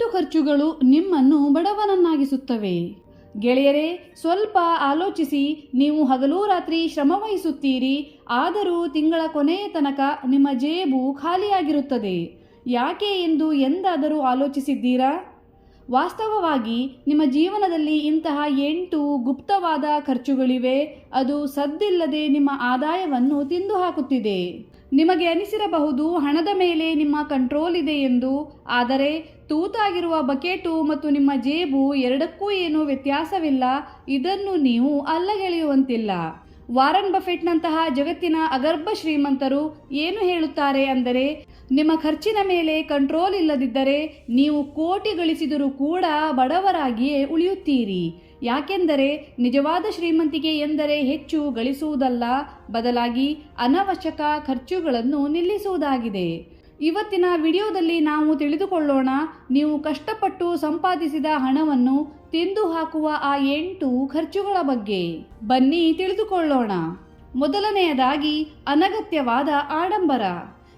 8 ಖರ್ಚುಗಳು ನಿಮ್ಮನ್ನು ಬಡವನನ್ನಾಗಿಸುತ್ತವೆ. ಗೆಳೆಯರೇ, ಸ್ವಲ್ಪ ಆಲೋಚಿಸಿ. ನೀವು ಹಗಲು ರಾತ್ರಿ ಶ್ರಮವಹಿಸುತ್ತೀರಿ, ಆದರೂ ತಿಂಗಳ ಕೊನೆಯ ತನಕ ನಿಮ್ಮ ಜೇಬು ಖಾಲಿಯಾಗಿರುತ್ತದೆ. ಯಾಕೆ ಎಂದು ಎಂದಾದರೂ ಆಲೋಚಿಸಿದ್ದೀರಾ? ವಾಸ್ತವವಾಗಿ ನಿಮ್ಮ ಜೀವನದಲ್ಲಿ ಇಂತಹ 8 ಗುಪ್ತವಾದ ಖರ್ಚುಗಳಿವೆ. ಅದು ಸದ್ದಿಲ್ಲದೆ ನಿಮ್ಮ ಆದಾಯವನ್ನು ತಿಂದು ಹಾಕುತ್ತಿದೆ. ನಿಮಗೆ ಅನಿಸಿರಬಹುದು ಹಣದ ಮೇಲೆ ನಿಮ್ಮ ಕಂಟ್ರೋಲ್ ಇದೆ ಎಂದು. ಆದರೆ ತೂತಾಗಿರುವ ಬಕೆಟು ಮತ್ತು ನಿಮ್ಮ ಜೇಬು ಎರಡಕ್ಕೂ ಏನೂ ವ್ಯತ್ಯಾಸವಿಲ್ಲ. ಇದನ್ನು ನೀವು ಅಲ್ಲಗೆಳೆಯುವಂತಿಲ್ಲ. ವಾರನ್ ಬಫೆಟ್ನಂತಹ ಜಗತ್ತಿನ ಅಗರ್ಭ ಶ್ರೀಮಂತರು ಏನು ಹೇಳುತ್ತಾರೆ ಅಂದರೆ, ನಿಮ್ಮ ಖರ್ಚಿನ ಮೇಲೆ ಕಂಟ್ರೋಲ್ ಇಲ್ಲದಿದ್ದರೆ ನೀವು ಕೋಟಿ ಗಳಿಸಿದರೂ ಕೂಡ ಬಡವರಾಗಿಯೇ ಉಳಿಯುತ್ತೀರಿ. ಯಾಕೆಂದರೆ ನಿಜವಾದ ಶ್ರೀಮಂತಿಕೆ ಎಂದರೆ ಹೆಚ್ಚು ಗಳಿಸುವುದಲ್ಲ, ಬದಲಾಗಿ ಅನವಶ್ಯಕ ಖರ್ಚುಗಳನ್ನು ನಿಲ್ಲಿಸುವುದಾಗಿದೆ. ಇವತ್ತಿನ ವಿಡಿಯೋದಲ್ಲಿ ನಾವು ತಿಳಿದುಕೊಳ್ಳೋಣ, ನೀವು ಕಷ್ಟಪಟ್ಟು ಸಂಪಾದಿಸಿದ ಹಣವನ್ನು ತಿಂದು ಹಾಕುವ ಆ 8 ಖರ್ಚುಗಳ ಬಗ್ಗೆ. ಬನ್ನಿ ತಿಳಿದುಕೊಳ್ಳೋಣ. ಮೊದಲನೆಯದಾಗಿ, ಅನಗತ್ಯವಾದ ಆಡಂಬರ.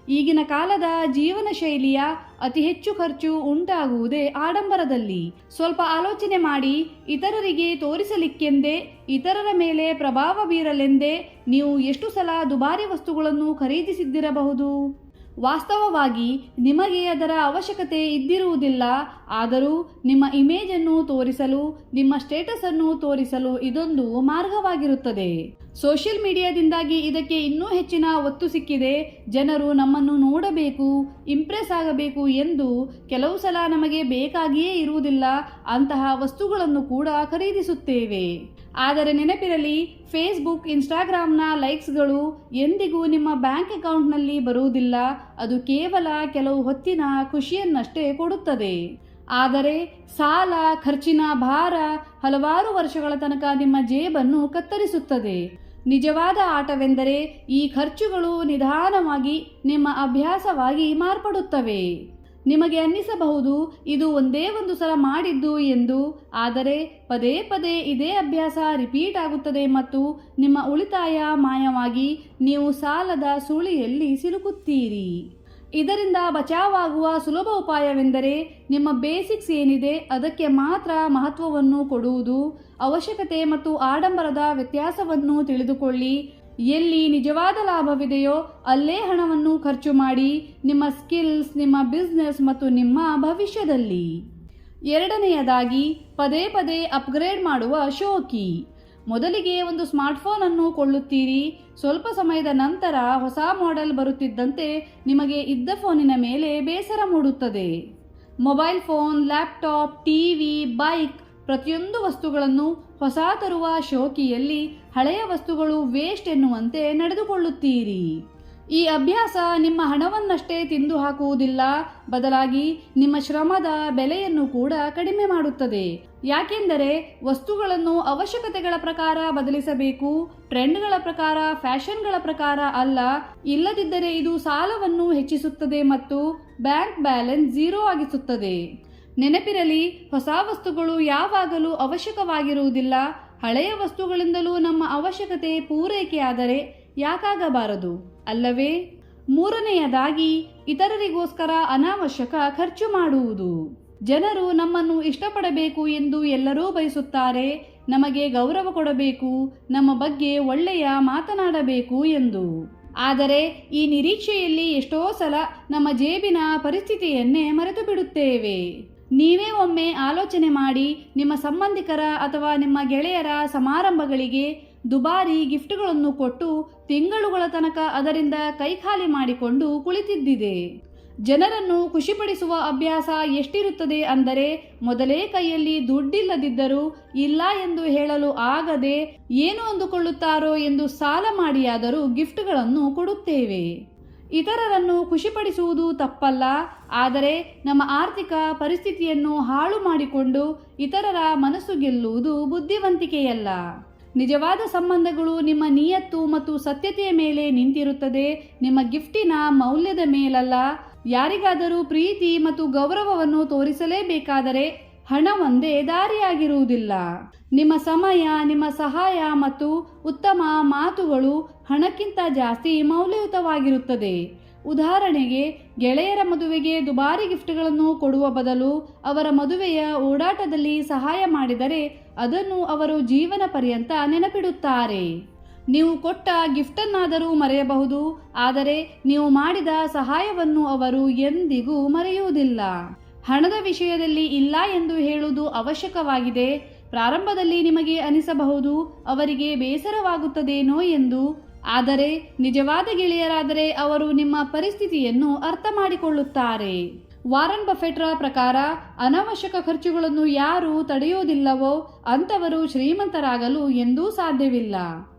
ಈಗಿನ ಕಾಲದ ಜೀವನ ಶೈಲಿಯ ಅತಿ ಹೆಚ್ಚು ಖರ್ಚು ಉಂಟಾಗುವುದೇ ಆಡಂಬರದಲ್ಲಿ. ಸ್ವಲ್ಪ ಆಲೋಚನೆ ಮಾಡಿ. ಇತರರಿಗೆ ತೋರಿಸಲಿಕ್ಕೆಂದೇ, ಇತರರ ಮೇಲೆ ಪ್ರಭಾವ ಬೀರಲೆಂದೇ ನೀವು ಎಷ್ಟು ಸಲ ದುಬಾರಿ ವಸ್ತುಗಳನ್ನು ಖರೀದಿಸಿದ್ದಿರಬಹುದು. ವಾಸ್ತವವಾಗಿ ನಿಮಗೆ ಅದರ ಅವಶ್ಯಕತೆ ಇದ್ದಿರುವುದಿಲ್ಲ. ಆದರೂ ನಿಮ್ಮ ಇಮೇಜನ್ನು ತೋರಿಸಲು, ನಿಮ್ಮ ಸ್ಟೇಟಸನ್ನು ತೋರಿಸಲು ಇದೊಂದು ಮಾರ್ಗವಾಗಿರುತ್ತದೆ. ಸೋಷಿಯಲ್ ಮೀಡಿಯಾದಿಂದಾಗಿ ಇದಕ್ಕೆ ಇನ್ನೂ ಹೆಚ್ಚಿನ ಒತ್ತು ಸಿಕ್ಕಿದೆ. ಜನರು ನಮ್ಮನ್ನು ನೋಡಬೇಕು, ಇಂಪ್ರೆಸ್ ಆಗಬೇಕು ಎಂದು ಕೆಲವು ಸಲ ನಮಗೆ ಬೇಕಾಗಿಯೇ ಇರುವುದಿಲ್ಲ ಅಂತಹ ವಸ್ತುಗಳನ್ನು ಕೂಡ ಖರೀದಿಸುತ್ತೇವೆ. ಆದರೆ ನೆನಪಿರಲಿ, ಫೇಸ್ಬುಕ್, ಇನ್ಸ್ಟಾಗ್ರಾಮ್ನ ಲೈಕ್ಸ್ಗಳು ಎಂದಿಗೂ ನಿಮ್ಮ ಬ್ಯಾಂಕ್ ಅಕೌಂಟ್ನಲ್ಲಿ ಬರುವುದಿಲ್ಲ. ಅದು ಕೇವಲ ಕೆಲವು ಹೊತ್ತಿನ ಖುಷಿಯನ್ನಷ್ಟೇ ಕೊಡುತ್ತದೆ. ಆದರೆ ಸಾಲ, ಖರ್ಚಿನ ಭಾರ ಹಲವಾರು ವರ್ಷಗಳ ತನಕ ನಿಮ್ಮ ಜೇಬನ್ನು ಕತ್ತರಿಸುತ್ತದೆ. ನಿಜವಾದ ಆಟವೆಂದರೆ ಈ ಖರ್ಚುಗಳು ನಿಧಾನವಾಗಿ ನಿಮ್ಮ ಅಭ್ಯಾಸವಾಗಿ ಮಾರ್ಪಡುತ್ತವೆ. ನಿಮಗೆ ಅನ್ನಿಸಬಹುದು ಇದು ಒಂದೇ ಒಂದು ಸಲ ಮಾಡಿದ್ದು ಎಂದು. ಆದರೆ ಪದೇ ಪದೇ ಇದೇ ಅಭ್ಯಾಸ ರಿಪೀಟ್ ಆಗುತ್ತದೆ ಮತ್ತು ನಿಮ್ಮ ಉಳಿತಾಯ ಮಾಯವಾಗಿ ನೀವು ಸಾಲದ ಸುಳಿಯಲ್ಲಿ ಸಿಲುಕುತ್ತೀರಿ. ಇದರಿಂದ ಬಚಾವಾಗುವ ಸುಲಭ ಉಪಾಯವೆಂದರೆ ನಿಮ್ಮ ಬೇಸಿಕ್ಸ್ ಏನಿದೆ ಅದಕ್ಕೆ ಮಾತ್ರ ಮಹತ್ವವನ್ನು ಕೊಡುವುದು. ಅವಶ್ಯಕತೆ ಮತ್ತು ಆಡಂಬರದ ವ್ಯತ್ಯಾಸವನ್ನು ತಿಳಿದುಕೊಳ್ಳಿ. ಎಲ್ಲಿ ನಿಜವಾದ ಲಾಭವಿದೆಯೋ ಅಲ್ಲೇ ಹಣವನ್ನು ಖರ್ಚು ಮಾಡಿ, ನಿಮ್ಮ ಸ್ಕಿಲ್ಸ್, ನಿಮ್ಮ ಬಿಸ್ನೆಸ್ ಮತ್ತು ನಿಮ್ಮ ಭವಿಷ್ಯದಲ್ಲಿ. ಎರಡನೆಯದಾಗಿ, ಪದೇ ಪದೇ ಅಪ್ಗ್ರೇಡ್ ಮಾಡುವ ಶೋಕಿ. ಮೊದಲಿಗೆ ಒಂದು ಸ್ಮಾರ್ಟ್ಫೋನ್ ಅನ್ನು ಕೊಳ್ಳುತ್ತೀರಿ. ಸ್ವಲ್ಪ ಸಮಯದ ನಂತರ ಹೊಸ ಮಾಡೆಲ್ ಬರುತ್ತಿದ್ದಂತೆ ನಿಮಗೆ ಇದ್ದ ಫೋನಿನ ಮೇಲೆ ಬೇಸರ ಮೂಡುತ್ತದೆ. Mobile phone, laptop, TV, bike ಪ್ರತಿಯೊಂದು ವಸ್ತುಗಳನ್ನು ಹೊಸ ತರುವ ಶೋಕಿಯಲ್ಲಿ ಹಳೆಯ ವಸ್ತುಗಳು ವೇಸ್ಟ್ ಎನ್ನುವಂತೆ ನಡೆದುಕೊಳ್ಳುತ್ತೀರಿ. ಈ ಅಭ್ಯಾಸ ನಿಮ್ಮ ಹಣವನ್ನಷ್ಟೇ ತಿಂದು ಹಾಕುವುದಿಲ್ಲ, ಬದಲಾಗಿ ನಿಮ್ಮ ಶ್ರಮದ ಬೆಲೆಯನ್ನು ಕೂಡ ಕಡಿಮೆ ಮಾಡುತ್ತದೆ. ಯಾಕೆಂದರೆ ವಸ್ತುಗಳನ್ನು ಅವಶ್ಯಕತೆಗಳ ಪ್ರಕಾರ ಬದಲಿಸಬೇಕು, ಟ್ರೆಂಡ್ಗಳ ಪ್ರಕಾರ, ಫ್ಯಾಷನ್ಗಳ ಪ್ರಕಾರ ಅಲ್ಲ. ಇಲ್ಲದಿದ್ದರೆ ಇದು ಸಾಲವನ್ನು ಹೆಚ್ಚಿಸುತ್ತದೆ ಮತ್ತು ಬ್ಯಾಂಕ್ ಬ್ಯಾಲೆನ್ಸ್ ಝೀರೋ ಆಗಿಸುತ್ತದೆ. ನೆನಪಿರಲಿ, ಹೊಸ ವಸ್ತುಗಳು ಯಾವಾಗಲೂ ಅವಶ್ಯಕವಾಗಿರುವುದಿಲ್ಲ. ಹಳೆಯ ವಸ್ತುಗಳಿಂದಲೂ ನಮ್ಮ ಅವಶ್ಯಕತೆ ಪೂರೈಕೆಯಾದರೆ ಯಾಕಾಗಬಾರದು, ಅಲ್ಲವೇ? ಮೂರನೆಯದಾಗಿ, ಇತರರಿಗೋಸ್ಕರ ಅನಾವಶ್ಯಕ ಖರ್ಚು ಮಾಡುವುದು. ಜನರು ನಮ್ಮನ್ನು ಇಷ್ಟಪಡಬೇಕು ಎಂದು ಎಲ್ಲರೂ ಬಯಸುತ್ತಾರೆ. ನಮಗೆ ಗೌರವ ಕೊಡಬೇಕು, ನಮ್ಮ ಬಗ್ಗೆ ಒಳ್ಳೆಯ ಮಾತನಾಡಬೇಕು ಎಂದು. ಆದರೆ ಈ ನಿರೀಕ್ಷೆಯಲ್ಲಿ ಎಷ್ಟೋ ಸಲ ನಮ್ಮ ಜೇಬಿನ ಪರಿಸ್ಥಿತಿಯನ್ನೇ ಮರೆತು ಬಿಡುತ್ತೇವೆ. ನೀವೇ ಒಮ್ಮೆ ಆಲೋಚನೆ ಮಾಡಿ, ನಿಮ್ಮ ಸಂಬಂಧಿಕರ ಅಥವಾ ನಿಮ್ಮ ಗೆಳೆಯರ ಸಮಾರಂಭಗಳಿಗೆ ದುಬಾರಿ ಗಿಫ್ಟ್ಗಳನ್ನು ಕೊಟ್ಟು ತಿಂಗಳುಗಳ ತನಕ ಅದರಿಂದ ಕೈಖಾಲಿ ಮಾಡಿಕೊಂಡು ಕುಳಿತಿದ್ದಿದೆ. ಜನರನ್ನು ಖುಷಿಪಡಿಸುವ ಅಭ್ಯಾಸ ಎಷ್ಟಿರುತ್ತದೆ ಅಂದರೆ, ಮೊದಲೇ ಕೈಯಲ್ಲಿ ದುಡ್ಡಿಲ್ಲದಿದ್ದರೂ ಇಲ್ಲ ಎಂದು ಹೇಳಲು ಆಗದೆ ಏನು ಅಂದುಕೊಳ್ಳುತ್ತಾರೋ ಎಂದು ಸಾಲ ಮಾಡಿಯಾದರೂ ಗಿಫ್ಟ್ಗಳನ್ನು ಕೊಡುತ್ತೇವೆ. ಇತರರನ್ನು ಖುಷಿಪಡಿಸುವುದು ತಪ್ಪಲ್ಲ, ಆದರೆ ನಮ್ಮ ಆರ್ಥಿಕ ಪರಿಸ್ಥಿತಿಯನ್ನು ಹಾಳು ಮಾಡಿಕೊಂಡು ಇತರರ ಮನಸ್ಸು ಗೆಲ್ಲುವುದು ಬುದ್ಧಿವಂತಿಕೆಯಲ್ಲ. ನಿಜವಾದ ಸಂಬಂಧಗಳು ನಿಮ್ಮ ನಿಯತ್ತು ಮತ್ತು ಸತ್ಯತೆಯ ಮೇಲೆ ನಿಂತಿರುತ್ತದೆ, ನಿಮ್ಮ ಗಿಫ್ಟಿನ ಮೌಲ್ಯದ ಮೇಲಲ್ಲ. ಯಾರಿಗಾದರೂ ಪ್ರೀತಿ ಮತ್ತು ಗೌರವವನ್ನು ತೋರಿಸಲೇಬೇಕಾದರೆ ಹಣ ಒಂದೇ ದಾರಿಯಾಗಿರುವುದಿಲ್ಲ. ನಿಮ್ಮ ಸಮಯ, ನಿಮ್ಮ ಸಹಾಯ ಮತ್ತು ಉತ್ತಮ ಮಾತುಗಳು ಹಣಕ್ಕಿಂತ ಜಾಸ್ತಿ ಮೌಲ್ಯಯುತವಾಗಿರುತ್ತದೆ. ಉದಾಹರಣೆಗೆ, ಗೆಳೆಯರ ಮದುವೆಗೆ ದುಬಾರಿ ಗಿಫ್ಟ್ಗಳನ್ನು ಕೊಡುವ ಬದಲು ಅವರ ಮದುವೆಯ ಓಡಾಟದಲ್ಲಿ ಸಹಾಯ ಮಾಡಿದರೆ ಅದನ್ನು ಅವರು ಜೀವನ ಪರ್ಯಂತ ನೆನಪಿಡುತ್ತಾರೆ. ನೀವು ಕೊಟ್ಟ ಗಿಫ್ಟನ್ನಾದರೂ ಮರೆಯಬಹುದು, ಆದರೆ ನೀವು ಮಾಡಿದ ಸಹಾಯವನ್ನು ಅವರು ಎಂದಿಗೂ ಮರೆಯುವುದಿಲ್ಲ. ಹಣದ ವಿಷಯದಲ್ಲಿ ಇಲ್ಲ ಎಂದು ಹೇಳುವುದು ಅವಶ್ಯಕವಾಗಿದೆ. ಪ್ರಾರಂಭದಲ್ಲಿ ನಿಮಗೆ ಅನಿಸಬಹುದು ಅವರಿಗೆ ಬೇಸರವಾಗುತ್ತದೇನೋ ಎಂದು, ಆದರೆ ನಿಜವಾದ ಗೆಳೆಯರಾದರೆ ಅವರು ನಿಮ್ಮ ಪರಿಸ್ಥಿತಿಯನ್ನು ಅರ್ಥ ಮಾಡಿಕೊಳ್ಳುತ್ತಾರೆ. ವಾರನ್ ಬಫೆಟ್ರ ಪ್ರಕಾರ ಅನಾವಶ್ಯಕ ಖರ್ಚುಗಳನ್ನು ಯಾರು ತಡೆಯೋದಿಲ್ಲವೋ ಅಂಥವರು ಶ್ರೀಮಂತರಾಗಲು ಎಂದೂ ಸಾಧ್ಯವಿಲ್ಲ.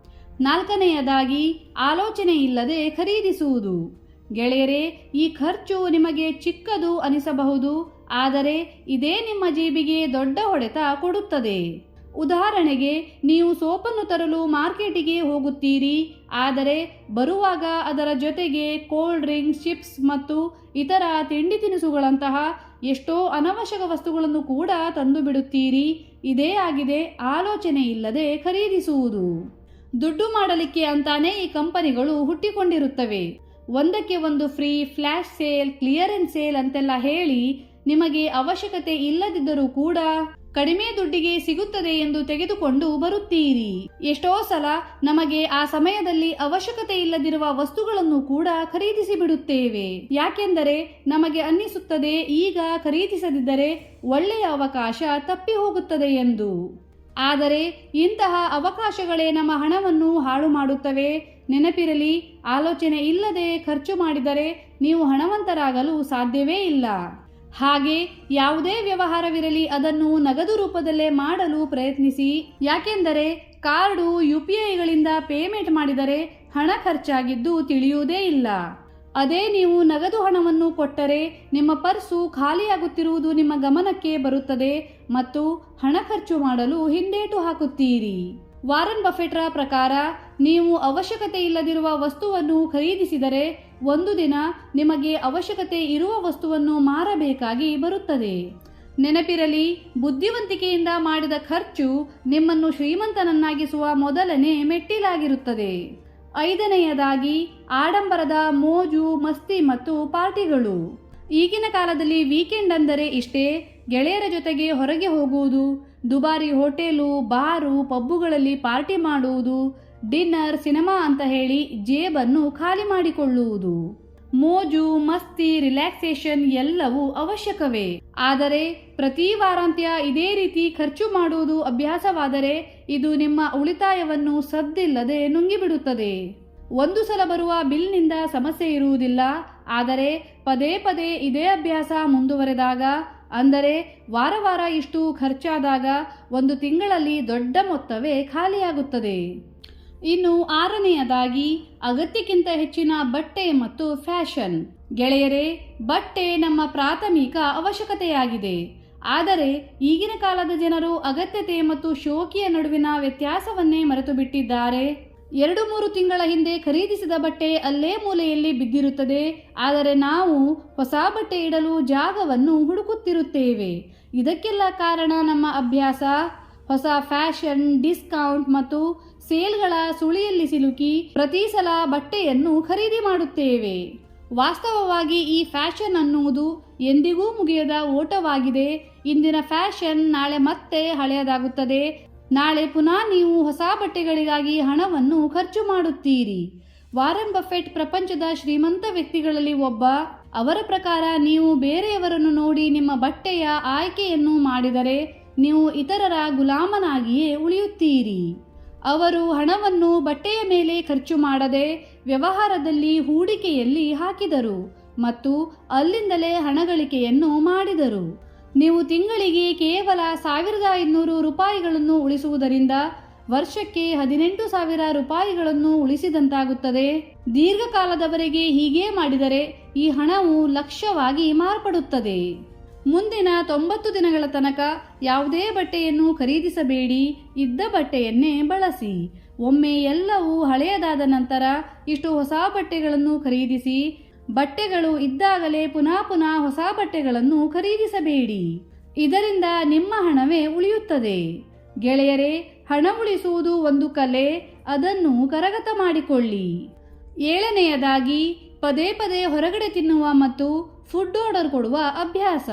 4ನೇಯದಾಗಿ, ಆಲೋಚನೆ ಇಲ್ಲದೆ ಖರೀದಿಸುವುದು. ಗೆಳೆಯರೇ, ಈ ಖರ್ಚು ನಿಮಗೆ ಚಿಕ್ಕದು ಅನಿಸಬಹುದು, ಆದರೆ ಇದೇ ನಿಮ್ಮ ಜೇಬಿಗೆ ದೊಡ್ಡ ಹೊಡೆತ ಕೊಡುತ್ತದೆ. ಉದಾಹರಣೆಗೆ, ನೀವು ಸೋಪನ್ನು ತರಲು ಮಾರ್ಕೆಟಿಗೆ ಹೋಗುತ್ತೀರಿ, ಆದರೆ ಬರುವಾಗ ಅದರ ಜೊತೆಗೆ ಕೋಲ್ಡ್ ಡ್ರಿಂಕ್ಸ್, ಚಿಪ್ಸ್ ಮತ್ತು ಇತರ ತಿಂಡಿ ತಿನಿಸುಗಳಂತಹ ಎಷ್ಟೋ ಅನವಶ್ಯಕ ವಸ್ತುಗಳನ್ನು ಕೂಡ ತಂದು ಬಿಡುತ್ತೀರಿ. ಇದೇ ಆಗಿದೆ ಆಲೋಚನೆ ಇಲ್ಲದೆ ಖರೀದಿಸುವುದು. ದುಡ್ಡು ಮಾಡಲಿಕ್ಕೆ ಅಂತಾನೆ ಈ ಕಂಪನಿಗಳು ಹುಟ್ಟಿಕೊಂಡಿರುತ್ತವೆ. ಒಂದಕ್ಕೆ ಒಂದು free, flash sale, clearance sale ಅಂತೆಲ್ಲ ಹೇಳಿ ನಿಮಗೆ ಅವಶ್ಯಕತೆ ಇಲ್ಲದಿದ್ದರೂ ಕೂಡ ಕಡಿಮೆ ದುಡ್ಡಿಗೆ ಸಿಗುತ್ತದೆ ಎಂದು ತೆಗೆದುಕೊಂಡು ಬರುತ್ತೀರಿ. ಎಷ್ಟೋ ಸಲ ನಮಗೆ ಆ ಸಮಯದಲ್ಲಿ ಅವಶ್ಯಕತೆ ಇಲ್ಲದಿರುವ ವಸ್ತುಗಳನ್ನು ಕೂಡ ಖರೀದಿಸಿ ಬಿಡುತ್ತೇವೆ. ಯಾಕೆಂದರೆ ನಮಗೆ ಅನ್ನಿಸುತ್ತದೆ ಈಗ ಖರೀದಿಸದಿದ್ದರೆ ಒಳ್ಳೆಯ ಅವಕಾಶ ತಪ್ಪಿ ಹೋಗುತ್ತದೆ ಎಂದು. ಆದರೆ ಇಂತಹ ಅವಕಾಶಗಳೇ ನಮ್ಮ ಹಣವನ್ನು ಹಾಳು ಮಾಡುತ್ತವೆ. ನೆನಪಿರಲಿ, ಆಲೋಚನೆ ಇಲ್ಲದೆ ಖರ್ಚು ಮಾಡಿದರೆ ನೀವು ಹಣವಂತರಾಗಲು ಸಾಧ್ಯವೇ ಇಲ್ಲ. ಹಾಗೆ ಯಾವುದೇ ವ್ಯವಹಾರವಿರಲಿ ಅದನ್ನು ನಗದು ರೂಪದಲ್ಲೇ ಮಾಡಲು ಪ್ರಯತ್ನಿಸಿ. ಯಾಕೆಂದರೆ ಕಾರ್ಡು, UPIಗಳಿಂದ ಪೇಮೆಂಟ್ ಮಾಡಿದರೆ ಹಣ ಖರ್ಚಾಗಿದ್ದು ತಿಳಿಯುವುದೇ ಇಲ್ಲ. ಅದೇ ನೀವು ನಗದು ಹಣವನ್ನು ಕೊಟ್ಟರೆ ನಿಮ್ಮ ಪರ್ಸು ಖಾಲಿಯಾಗುತ್ತಿರುವುದು ನಿಮ್ಮ ಗಮನಕ್ಕೆ ಬರುತ್ತದೆ ಮತ್ತು ಹಣ ಖರ್ಚು ಮಾಡಲು ಹಿಂದೇಟು ಹಾಕುತ್ತೀರಿ. ವಾರನ್ ಬಫೆಟ್ರ ಪ್ರಕಾರ ನೀವು ಅವಶ್ಯಕತೆ ಇಲ್ಲದಿರುವ ವಸ್ತುವನ್ನು ಖರೀದಿಸಿದರೆ ಒಂದು ದಿನ ನಿಮಗೆ ಅವಶ್ಯಕತೆ ಇರುವ ವಸ್ತುವನ್ನು ಮಾರಬೇಕಾಗಿ ಬರುತ್ತದೆ. ನೆನಪಿರಲಿ, ಬುದ್ಧಿವಂತಿಕೆಯಿಂದ ಮಾಡಿದ ಖರ್ಚು ನಿಮ್ಮನ್ನು ಶ್ರೀಮಂತನನ್ನಾಗಿಸುವ ಮೊದಲನೇ ಮೆಟ್ಟಿಲಾಗಿರುತ್ತದೆ. 5ನೇಯದಾಗಿ, ಆಡಂಬರದ ಮೋಜು, ಮಸ್ತಿ ಮತ್ತು ಪಾರ್ಟಿಗಳು. ಈಗಿನ ಕಾಲದಲ್ಲಿ ವೀಕೆಂಡ್ ಅಂದರೆ ಇಷ್ಟೇ. ಗೆಳೆಯರ ಜೊತೆಗೆ ಹೊರಗೆ ಹೋಗುವುದು, ದುಬಾರಿ ಹೋಟೆಲು, ಬಾರು, ಪಬ್ಬುಗಳಲ್ಲಿ ಪಾರ್ಟಿ ಮಾಡುವುದು, ಡಿನ್ನರ್, ಸಿನಿಮಾ ಅಂತ ಹೇಳಿ ಜೇಬನ್ನು ಖಾಲಿ ಮಾಡಿಕೊಳ್ಳುವುದು. ಮೋಜು, ಮಸ್ತಿ, ರಿಲ್ಯಾಕ್ಸೇಷನ್ ಎಲ್ಲವೂ ಅವಶ್ಯಕವೇ. ಆದರೆ ಪ್ರತಿ ವಾರಾಂತ್ಯ ಇದೇ ರೀತಿ ಖರ್ಚು ಮಾಡುವುದು ಅಭ್ಯಾಸವಾದರೆ ಇದು ನಿಮ್ಮ ಉಳಿತಾಯವನ್ನು ಸದ್ದಿಲ್ಲದೆ ನುಂಗಿಬಿಡುತ್ತದೆ. ಒಂದು ಸಲ ಬರುವ ಬಿಲ್ನಿಂದ ಸಮಸ್ಯೆ ಇರುವುದಿಲ್ಲ, ಆದರೆ ಪದೇ ಪದೇ ಇದೇ ಅಭ್ಯಾಸ ಮುಂದುವರೆದಾಗ, ಅಂದರೆ ವಾರ ವಾರ ಇಷ್ಟು ಖರ್ಚಾದಾಗ ಒಂದು ತಿಂಗಳಲ್ಲಿ ದೊಡ್ಡ ಮೊತ್ತವೇ ಖಾಲಿಯಾಗುತ್ತದೆ. ಇನ್ನು 6ನೇಯದಾಗಿ, ಅಗತ್ಯಕ್ಕಿಂತ ಹೆಚ್ಚಿನ ಬಟ್ಟೆ ಮತ್ತು ಫ್ಯಾಷನ್. ಗೆಳೆಯರೇ, ಬಟ್ಟೆ ನಮ್ಮ ಪ್ರಾಥಮಿಕ ಅವಶ್ಯಕತೆಯಾಗಿದೆ. ಆದರೆ ಈಗಿನ ಕಾಲದ ಜನರು ಅಗತ್ಯತೆ ಮತ್ತು ಶೋಕಿಯ ನಡುವಿನ ವ್ಯತ್ಯಾಸವನ್ನೇ ಮರೆತು ಬಿಟ್ಟಿದ್ದಾರೆ. 2-3 ತಿಂಗಳ ಹಿಂದೆ ಖರೀದಿಸಿದ ಬಟ್ಟೆ ಅಲ್ಲೇ ಮೂಲೆಯಲ್ಲಿ ಬಿದ್ದಿರುತ್ತದೆ, ಆದರೆ ನಾವು ಹೊಸ ಬಟ್ಟೆ ಇಡಲು ಜಾಗವನ್ನು ಹುಡುಕುತ್ತಿರುತ್ತೇವೆ. ಇದಕ್ಕೆಲ್ಲ ಕಾರಣ ನಮ್ಮ ಅಭ್ಯಾಸ. ಹೊಸ ಫ್ಯಾಷನ್, ಡಿಸ್ಕೌಂಟ್ ಮತ್ತು ಸೇಲ್ಗಳ ಸುಳಿಯಲ್ಲಿ ಸಿಲುಕಿ ಪ್ರತಿ ಸಲ ಬಟ್ಟೆಯನ್ನು ಖರೀದಿ ಮಾಡುತ್ತೇವೆ. ವಾಸ್ತವವಾಗಿ ಈ ಫ್ಯಾಷನ್ ಅನ್ನುವುದು ಎಂದಿಗೂ ಮುಗಿಯದ ಓಟವಾಗಿದೆ. ಇಂದಿನ ಫ್ಯಾಷನ್ ನಾಳೆ ಮತ್ತೆ ಹಳೆಯದಾಗುತ್ತದೆ. ನಾಳೆ ಪುನಃ ನೀವು ಹೊಸ ಬಟ್ಟೆಗಳಿಗಾಗಿ ಹಣವನ್ನು ಖರ್ಚು ಮಾಡುತ್ತೀರಿ. ವಾರನ್ ಬಫೆಟ್ ಪ್ರಪಂಚದ ಶ್ರೀಮಂತ ವ್ಯಕ್ತಿಗಳಲ್ಲಿ ಒಬ್ಬ. ಅವರ ಪ್ರಕಾರ ನೀವು ಬೇರೆಯವರನ್ನು ನೋಡಿ ನಿಮ್ಮ ಬಟ್ಟೆಯ ಆಯ್ಕೆಯನ್ನು ಮಾಡಿದರೆ ನೀವು ಇತರರ ಗುಲಾಮನಾಗಿಯೇ ಉಳಿಯುತ್ತೀರಿ. ಅವರು ಹಣವನ್ನು ಬಟ್ಟೆಯ ಮೇಲೆ ಖರ್ಚು ಮಾಡದೆ ವ್ಯವಹಾರದಲ್ಲಿ, ಹೂಡಿಕೆಯಲ್ಲಿ ಹಾಕಿದರು ಮತ್ತು ಅಲ್ಲಿಂದಲೇ ಹಣಗಳಿಕೆಯನ್ನು ಮಾಡಿದರು. ನೀವು ತಿಂಗಳಿಗೆ ಕೇವಲ 1500 ರೂಪಾಯಿಗಳನ್ನು ಉಳಿಸುವುದರಿಂದ ವರ್ಷಕ್ಕೆ 18,000 ರೂಪಾಯಿಗಳನ್ನು ಉಳಿಸಿದಂತಾಗುತ್ತದೆ. ದೀರ್ಘಕಾಲದವರೆಗೆ ಹೀಗೆ ಮಾಡಿದರೆ ಈ ಹಣವು ಲಕ್ಷವಾಗಿ ಮಾರ್ಪಡುತ್ತದೆ. ಮುಂದಿನ 90 ದಿನಗಳ ತನಕ ಯಾವುದೇ ಬಟ್ಟೆಯನ್ನು ಖರೀದಿಸಬೇಡಿ, ಇದ್ದ ಬಟ್ಟೆಯನ್ನೇ ಬಳಸಿ. ಒಮ್ಮೆ ಎಲ್ಲವೂ ಹಳೆಯದಾದ ನಂತರ ಇಷ್ಟು ಹೊಸ ಬಟ್ಟೆಗಳನ್ನು ಖರೀದಿಸಿ. ಬಟ್ಟೆಗಳು ಇದ್ದಾಗಲೇ ಪುನಃ ಪುನಃ ಹೊಸ ಬಟ್ಟೆಗಳನ್ನು ಖರೀದಿಸಬೇಡಿ. ಇದರಿಂದ ನಿಮ್ಮ ಹಣವೇ ಉಳಿಯುತ್ತದೆ. ಗೆಳೆಯರೇ, ಹಣ ಉಳಿಸುವುದು ಒಂದು ಕಲೆ, ಅದನ್ನು ಕರಗತ ಮಾಡಿಕೊಳ್ಳಿ. 7ನೇಯದಾಗಿ, ಪದೇ ಪದೇ ಹೊರಗಡೆ ತಿನ್ನುವ ಮತ್ತು ಫುಡ್ ಆರ್ಡರ್ ಕೊಡುವ ಅಭ್ಯಾಸ.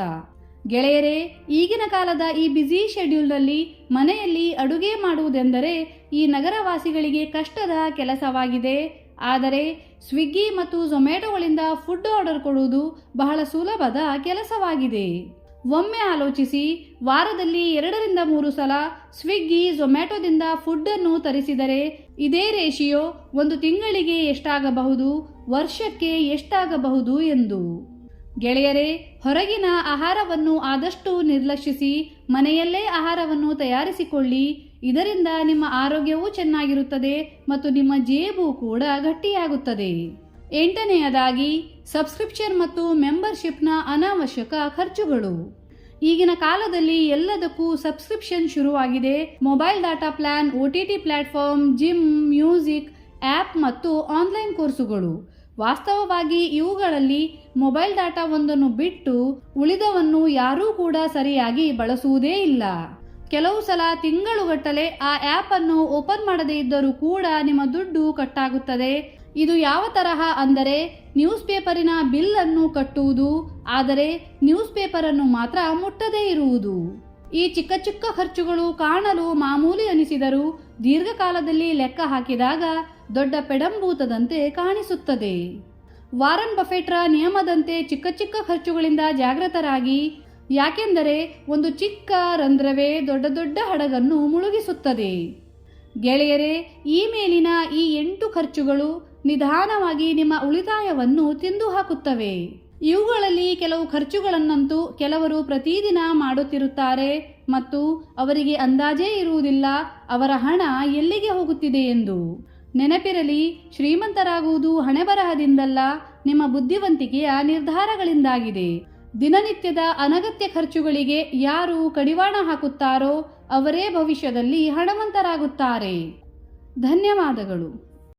ಗೆಳೆಯರೇ, ಈಗಿನ ಕಾಲದ ಈ ಬ್ಯುಸಿ ಶೆಡ್ಯೂಲ್ನಲ್ಲಿ ಮನೆಯಲ್ಲಿ ಅಡುಗೆ ಮಾಡುವುದೆಂದರೆ ಈ ನಗರವಾಸಿಗಳಿಗೆ ಕಷ್ಟದ ಕೆಲಸವಾಗಿದೆ. ಆದರೆ ಸ್ವಿಗ್ಗಿ ಮತ್ತು ಝೊಮ್ಯಾಟೊಗಳಿಂದ ಫುಡ್ ಆರ್ಡರ್ ಕೊಡುವುದು ಬಹಳ ಸುಲಭದ ಕೆಲಸವಾಗಿದೆ. ಒಮ್ಮೆ ಆಲೋಚಿಸಿ, ವಾರದಲ್ಲಿ 2ರಿಂದ 3 ಸಲ ಸ್ವಿಗ್ಗಿ ಝೊಮ್ಯಾಟೊದಿಂದ ಫುಡ್ಡನ್ನು ತರಿಸಿದರೆ ಇದೇ ರೇಷಿಯೋ ಒಂದು ತಿಂಗಳಿಗೆ ಎಷ್ಟಾಗಬಹುದು, ವರ್ಷಕ್ಕೆ ಎಷ್ಟಾಗಬಹುದು ಎಂದು. ಗೆಳೆಯರೇ, ಹೊರಗಿನ ಆಹಾರವನ್ನು ಆದಷ್ಟು ನಿರ್ಲಕ್ಷಿಸಿ ಮನೆಯಲ್ಲೇ ಆಹಾರವನ್ನು ತಯಾರಿಸಿಕೊಳ್ಳಿ. ಇದರಿಂದ ನಿಮ್ಮ ಆರೋಗ್ಯವೂ ಚೆನ್ನಾಗಿರುತ್ತದೆ ಮತ್ತು ನಿಮ್ಮ ಜೇಬು ಕೂಡ ಗಟ್ಟಿಯಾಗುತ್ತದೆ. 8ನೇಯದಾಗಿ, ಸಬ್ಸ್ಕ್ರಿಪ್ಷನ್ ಮತ್ತು ಮೆಂಬರ್ಶಿಪ್ನ ಅನಾವಶ್ಯಕ ಖರ್ಚುಗಳು. ಈಗಿನ ಕಾಲದಲ್ಲಿ ಎಲ್ಲದಕ್ಕೂ ಸಬ್ಸ್ಕ್ರಿಪ್ಷನ್ ಶುರುವಾಗಿದೆ. Mobile data plan, OTT platform, gym, music, app ಮತ್ತು ಆನ್ಲೈನ್ ಕೋರ್ಸುಗಳು. ವಾಸ್ತವವಾಗಿ ಇವುಗಳಲ್ಲಿ ಮೊಬೈಲ್ ಡಾಟಾ ಒಂದನ್ನು ಬಿಟ್ಟು ಉಳಿದವನ್ನು ಯಾರೂ ಕೂಡ ಸರಿಯಾಗಿ ಬಳಸುವುದೇ ಇಲ್ಲ. ಕೆಲವು ಸಲ ತಿಂಗಳುಗಟ್ಟಲೆ ಆ ಆ್ಯಪ್ ಅನ್ನು ಓಪನ್ ಮಾಡದೇ ಇದ್ದರೂ ಕೂಡ ನಿಮ್ಮ ದುಡ್ಡು ಕಟ್ಟಾಗುತ್ತದೆ. ಇದು ಯಾವ ತರಹ ಅಂದರೆ, ನ್ಯೂಸ್ ಪೇಪರಿನ ಬಿಲ್ ಅನ್ನು ಕಟ್ಟುವುದು, ಆದರೆ ನ್ಯೂಸ್ ಪೇಪರನ್ನು ಮಾತ್ರ ಮುಟ್ಟದೇ ಇರುವುದು. ಈ ಚಿಕ್ಕ ಚಿಕ್ಕ ಖರ್ಚುಗಳು ಕಾಣಲು ಮಾಮೂಲಿ ಅನಿಸಿದರೂ ದೀರ್ಘಕಾಲದಲ್ಲಿ ಲೆಕ್ಕ ಹಾಕಿದಾಗ ದೊಡ್ಡ ಪೆಡಂಭೂತದಂತೆ ಕಾಣಿಸುತ್ತದೆ. ವಾರನ್ ಬಫೆಟ್ರ ನಿಯಮದಂತೆ ಚಿಕ್ಕ ಚಿಕ್ಕ ಖರ್ಚುಗಳಿಂದ ಜಾಗೃತರಾಗಿ. ಯಾಕೆಂದರೆ ಒಂದು ಚಿಕ್ಕ ರಂಧ್ರವೇ ದೊಡ್ಡ ದೊಡ್ಡ ಹಡಗನ್ನು ಮುಳುಗಿಸುತ್ತದೆ. ಗೆಳೆಯರೇ, ಈ ಮೇಲಿನ ಈ 8 ಖರ್ಚುಗಳು ನಿಧಾನವಾಗಿ ನಿಮ್ಮ ಉಳಿತಾಯವನ್ನು ತಿಂದು ಹಾಕುತ್ತವೆ. ಇವುಗಳಲ್ಲಿ ಕೆಲವು ಖರ್ಚುಗಳನ್ನಂತೂ ಕೆಲವರು ಪ್ರತಿದಿನ ಮಾಡುತ್ತಿರುತ್ತಾರೆ ಮತ್ತು ಅವರಿಗೆ ಅಂದಾಜೇ ಇರುವುದಿಲ್ಲ ಅವರ ಹಣ ಎಲ್ಲಿಗೆ ಹೋಗುತ್ತಿದೆ ಎಂದು. ನೆನಪಿರಲಿ, ಶ್ರೀಮಂತರಾಗುವುದು ಹಣೆಬರಹದಿಂದಲ್ಲ, ನಿಮ್ಮ ಬುದ್ಧಿವಂತಿಕೆಯ ನಿರ್ಧಾರಗಳಿಂದಾಗಿದೆ. ದಿನನಿತ್ಯದ ಅನಗತ್ಯ ಖರ್ಚುಗಳಿಗೆ ಯಾರು ಕಡಿವಾಣ ಹಾಕುತ್ತಾರೋ ಅವರೇ ಭವಿಷ್ಯದಲ್ಲಿ ಹಣವಂತರಾಗುತ್ತಾರೆ. ಧನ್ಯವಾದಗಳು.